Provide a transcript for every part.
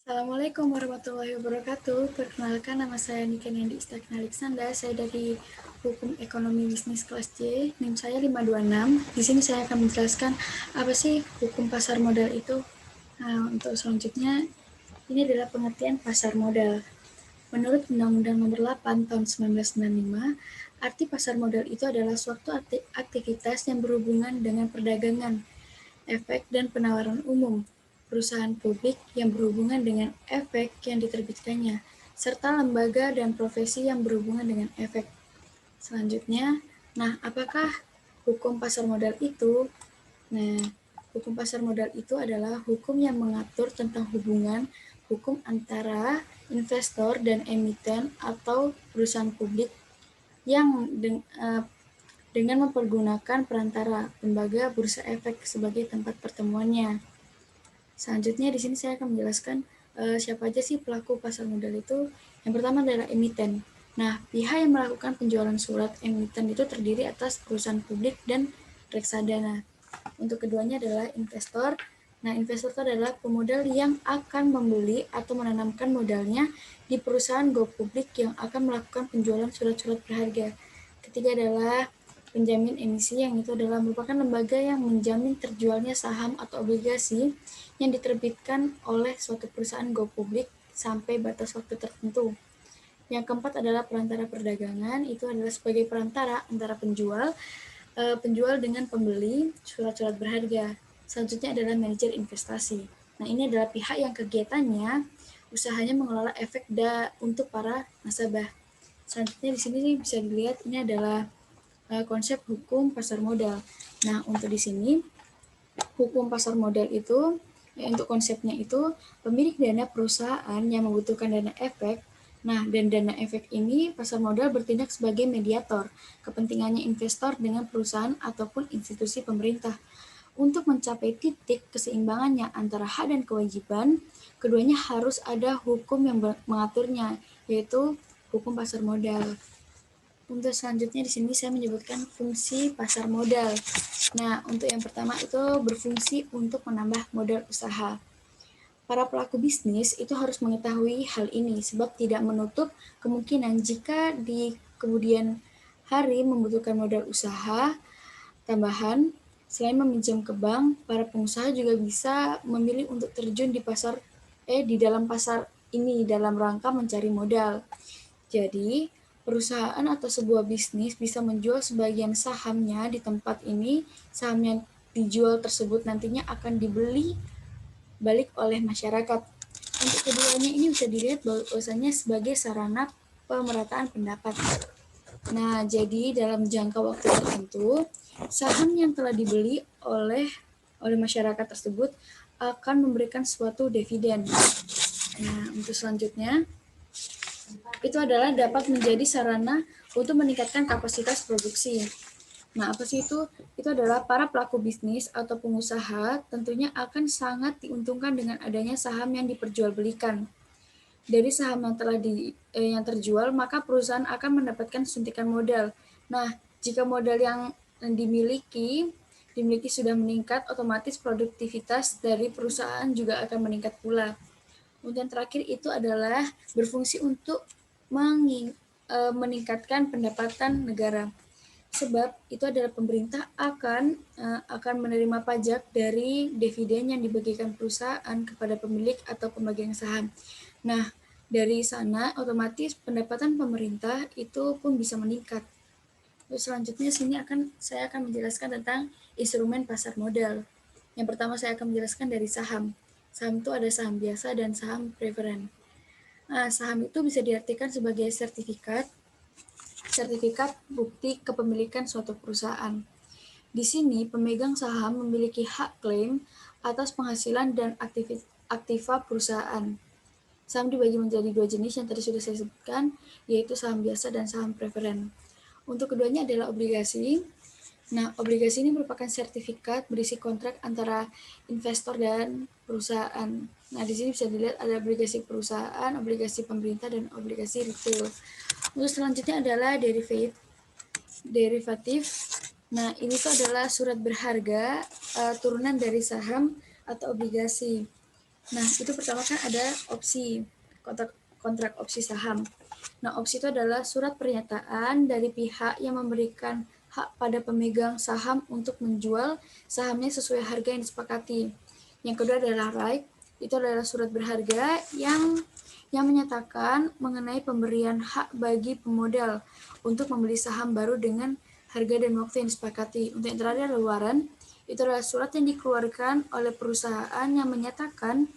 Assalamualaikum warahmatullahi wabarakatuh. Perkenalkan, nama saya Niken Yandi Istakna Alexandra. Saya dari Hukum Ekonomi Bisnis kelas C, NIM saya 526. Di sini saya akan menjelaskan apa sih hukum pasar modal itu. Nah, untuk selanjutnya, ini adalah pengertian pasar modal. Menurut Undang-Undang Nomor 8 Tahun 1995, arti pasar modal itu adalah suatu aktivitas yang berhubungan dengan perdagangan, efek dan penawaran umum, perusahaan publik yang berhubungan dengan efek yang diterbitkannya, serta lembaga dan profesi yang berhubungan dengan efek. Selanjutnya, apakah hukum pasar modal itu? Nah, hukum pasar modal itu adalah hukum yang mengatur tentang hubungan hukum antara investor dan emiten atau perusahaan publik yang dengan mempergunakan perantara lembaga bursa efek sebagai tempat pertemuannya. Selanjutnya di sini saya akan menjelaskan siapa aja sih pelaku pasar modal itu. Yang pertama adalah emiten. Nah, pihak yang melakukan penjualan surat emiten itu terdiri atas perusahaan publik dan reksadana. Untuk keduanya adalah investor. Nah, investor itu adalah pemodal yang akan membeli atau menanamkan modalnya di perusahaan go publik yang akan melakukan penjualan surat-surat berharga. Ketiga adalah penjamin emisi, yang itu adalah merupakan lembaga yang menjamin terjualnya saham atau obligasi yang diterbitkan oleh suatu perusahaan go publik sampai batas waktu tertentu. Yang keempat adalah perantara perdagangan, itu adalah sebagai perantara antara penjual dengan pembeli surat-surat berharga. Selanjutnya adalah manajer investasi. Nah, ini adalah pihak yang kegiatannya usahanya mengelola efek untuk para nasabah. Selanjutnya di sini bisa dilihat ini adalah konsep hukum pasar modal. Nah, untuk di sini hukum pasar modal itu untuk konsepnya itu pemilik dana perusahaan yang membutuhkan dana efek. Nah, dan dana efek ini pasar modal bertindak sebagai mediator kepentingannya investor dengan perusahaan ataupun institusi pemerintah. Untuk mencapai titik keseimbangannya antara hak dan kewajiban, keduanya harus ada hukum yang mengaturnya, yaitu hukum pasar modal. Untuk selanjutnya di sini saya menyebutkan fungsi pasar modal. Nah, untuk yang pertama itu berfungsi untuk menambah modal usaha. Para pelaku bisnis itu harus mengetahui hal ini sebab tidak menutup kemungkinan jika di kemudian hari membutuhkan modal usaha tambahan. Selain meminjam ke bank, para pengusaha juga bisa memilih untuk terjun di dalam pasar ini dalam rangka mencari modal. Jadi, perusahaan atau sebuah bisnis bisa menjual sebagian sahamnya di tempat ini. Saham yang dijual tersebut nantinya akan dibeli balik oleh masyarakat. Untuk keduanya ini bisa dilihat bahwasanya sebagai sarana pemerataan pendapat. Nah, jadi dalam jangka waktu tertentu, saham yang telah dibeli oleh masyarakat tersebut akan memberikan suatu dividen. Nah, untuk selanjutnya itu adalah dapat menjadi sarana untuk meningkatkan kapasitas produksi. Nah, apa sih itu? Itu adalah para pelaku bisnis atau pengusaha tentunya akan sangat diuntungkan dengan adanya saham yang diperjualbelikan. Dari saham yang terjual, maka perusahaan akan mendapatkan suntikan modal. Nah, jika modal yang dimiliki sudah meningkat, otomatis produktivitas dari perusahaan juga akan meningkat pula. Kemudian terakhir itu adalah berfungsi untuk meningkatkan pendapatan negara. Sebab itu adalah pemerintah akan menerima pajak dari dividen yang dibagikan perusahaan kepada pemilik atau pemegang saham. Nah, dari sana otomatis pendapatan pemerintah itu pun bisa meningkat. Terus selanjutnya saya akan menjelaskan tentang instrumen pasar modal. Yang pertama saya akan menjelaskan dari saham. Saham itu ada saham biasa dan saham preferen. Nah, saham itu bisa diartikan sebagai sertifikat bukti kepemilikan suatu perusahaan. Di sini, pemegang saham memiliki hak klaim atas penghasilan dan aktiva perusahaan. Saham dibagi menjadi dua jenis yang tadi sudah saya sebutkan, yaitu saham biasa dan saham preferen. Untuk keduanya adalah obligasi. Nah, obligasi ini merupakan sertifikat berisi kontrak antara investor dan perusahaan. Nah, di sini bisa dilihat ada obligasi perusahaan, obligasi pemerintah, dan obligasi retail. Terus selanjutnya adalah derivatif. Nah, ini tuh adalah surat berharga turunan dari saham atau obligasi. Nah, itu pertama kan ada opsi, kontrak opsi saham. Nah, opsi itu adalah surat pernyataan dari pihak yang memberikan hak pada pemegang saham untuk menjual sahamnya sesuai harga yang disepakati. Yang kedua adalah right, itu adalah surat berharga yang menyatakan mengenai pemberian hak bagi pemodal untuk membeli saham baru dengan harga dan waktu yang disepakati. Untuk yang terakhir adalah warrant, itu adalah surat yang dikeluarkan oleh perusahaan yang menyatakan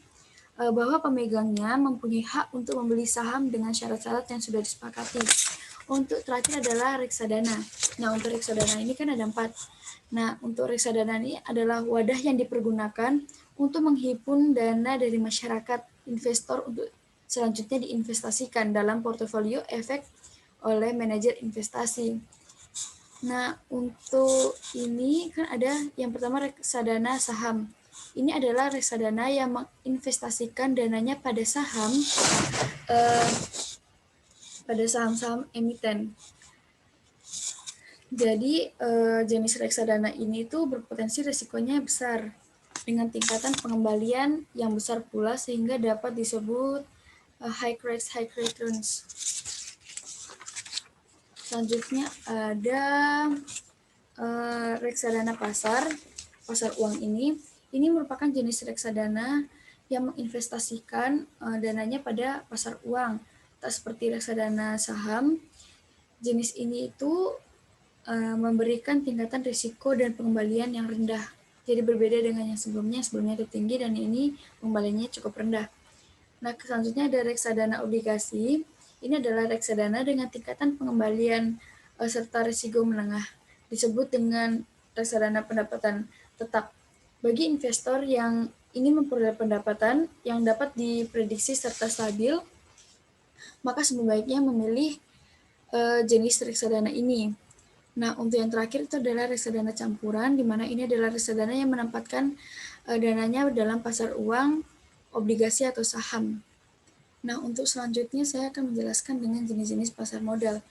bahwa pemegangnya mempunyai hak untuk membeli saham dengan syarat-syarat yang sudah disepakati. Untuk terakhir adalah reksadana. Nah, untuk reksadana ini kan ada 4. Nah, untuk reksadana ini adalah wadah yang dipergunakan untuk menghimpun dana dari masyarakat investor untuk selanjutnya diinvestasikan dalam portofolio efek oleh manajer investasi. Nah, untuk ini kan ada yang pertama reksadana saham. Ini adalah reksadana yang menginvestasikan dananya pada saham-saham emiten. Jadi jenis reksadana ini tuh berpotensi risikonya besar dengan tingkatan pengembalian yang besar pula sehingga dapat disebut high risk high returns. Selanjutnya ada reksadana pasar uang ini merupakan jenis reksadana yang menginvestasikan dananya pada pasar uang. Tak seperti reksadana saham, jenis ini itu memberikan tingkatan risiko dan pengembalian yang rendah. Jadi berbeda dengan yang sebelumnya itu tinggi dan ini pengembaliannya cukup rendah. Nah, selanjutnya ada reksadana obligasi. Ini adalah reksadana dengan tingkatan pengembalian serta risiko menengah. Disebut dengan reksadana pendapatan tetap. Bagi investor yang ingin memperoleh pendapatan yang dapat diprediksi serta stabil, maka sebaiknya memilih jenis reksadana ini. Nah, untuk yang terakhir itu adalah reksadana campuran, di mana ini adalah reksadana yang menempatkan dananya dalam pasar uang, obligasi atau saham. Nah, untuk selanjutnya saya akan menjelaskan dengan jenis-jenis pasar modal.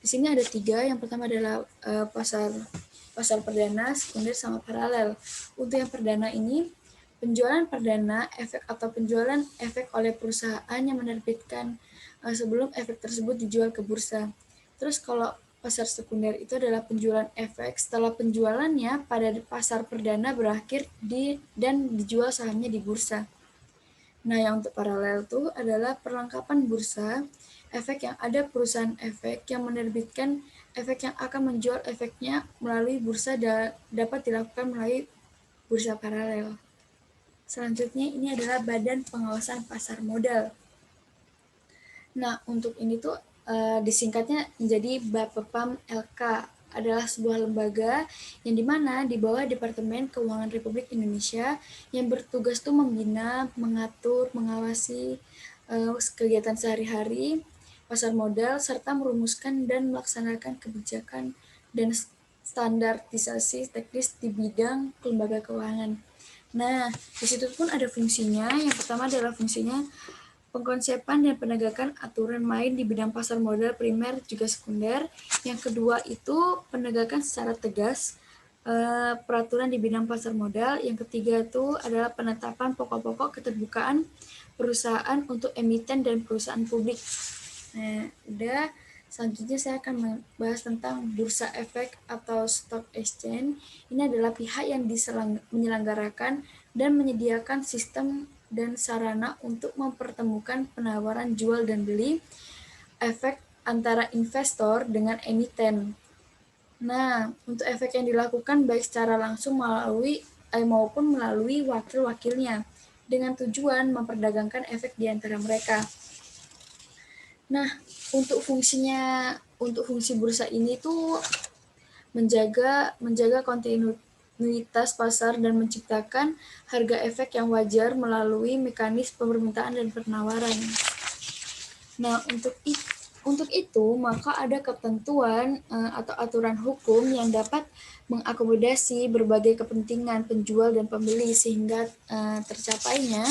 Di sini ada 3. Yang pertama adalah pasar perdana, sekunder, sama paralel. Untuk yang perdana ini, penjualan perdana efek atau penjualan efek oleh perusahaan yang menerbitkan sebelum efek tersebut dijual ke bursa. Terus kalau pasar sekunder itu adalah penjualan efek setelah penjualannya pada pasar perdana berakhir dan dijual sahamnya di bursa. Nah, yang untuk paralel itu adalah perlengkapan bursa efek yang ada perusahaan efek yang menerbitkan efek yang akan menjual efeknya melalui bursa dapat dilakukan melalui bursa paralel. Selanjutnya ini adalah Badan Pengawasan Pasar Modal. Nah, untuk ini tuh disingkatnya menjadi Bapepam LK, adalah sebuah lembaga yang dimana di bawah Departemen Keuangan Republik Indonesia yang bertugas tuh membina, mengatur, mengawasi kegiatan sehari-hari pasar modal serta merumuskan dan melaksanakan kebijakan dan standarisasi teknis di bidang lembaga keuangan. Nah, di situ pun ada fungsinya. Yang pertama adalah fungsinya pengkonsepan dan penegakan aturan main di bidang pasar modal primer juga sekunder. Yang kedua itu penegakan secara tegas peraturan di bidang pasar modal. Yang ketiga itu adalah penetapan pokok-pokok keterbukaan perusahaan untuk emiten dan perusahaan publik. Nah, udah. Selanjutnya saya akan membahas tentang bursa efek atau stock exchange. Ini adalah pihak yang menyelenggarakan dan menyediakan sistem dan sarana untuk mempertemukan penawaran jual dan beli efek antara investor dengan emiten. Nah, untuk efek yang dilakukan baik secara langsung maupun melalui wakil-wakilnya dengan tujuan memperdagangkan efek di antara mereka. Nah, untuk fungsi bursa ini tuh menjaga kontinuitas pasar dan menciptakan harga efek yang wajar melalui mekanisme permintaan dan penawaran. Nah, untuk itu maka ada ketentuan atau aturan hukum yang dapat mengakomodasi berbagai kepentingan penjual dan pembeli sehingga tercapainya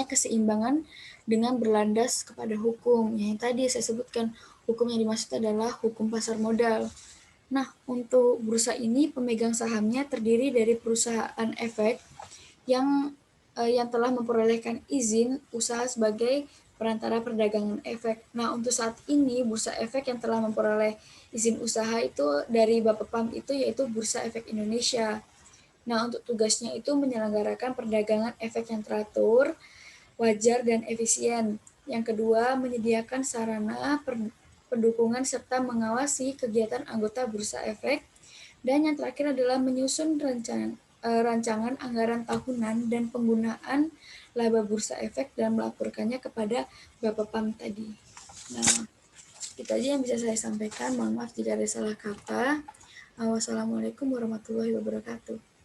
keseimbangan dengan berlandas kepada hukum. Yang tadi saya sebutkan, hukum yang dimaksud adalah hukum pasar modal. Nah, untuk bursa ini pemegang sahamnya terdiri dari perusahaan efek yang yang telah memperolehkan izin usaha sebagai perantara perdagangan efek. Nah, untuk saat ini Bursa Efek yang telah memperoleh izin usaha itu dari Bapepam itu yaitu Bursa Efek Indonesia. Nah, untuk tugasnya itu menyelenggarakan perdagangan efek yang teratur, wajar, dan efisien. Yang kedua, menyediakan sarana pendukungan serta mengawasi kegiatan anggota Bursa Efek. Dan yang terakhir adalah menyusun rancangan anggaran tahunan dan penggunaan laba Bursa Efek dan melaporkannya kepada Bapepam tadi. Nah, itu aja yang bisa saya sampaikan. Mohon maaf jika ada salah kata. Wassalamualaikum warahmatullahi wabarakatuh.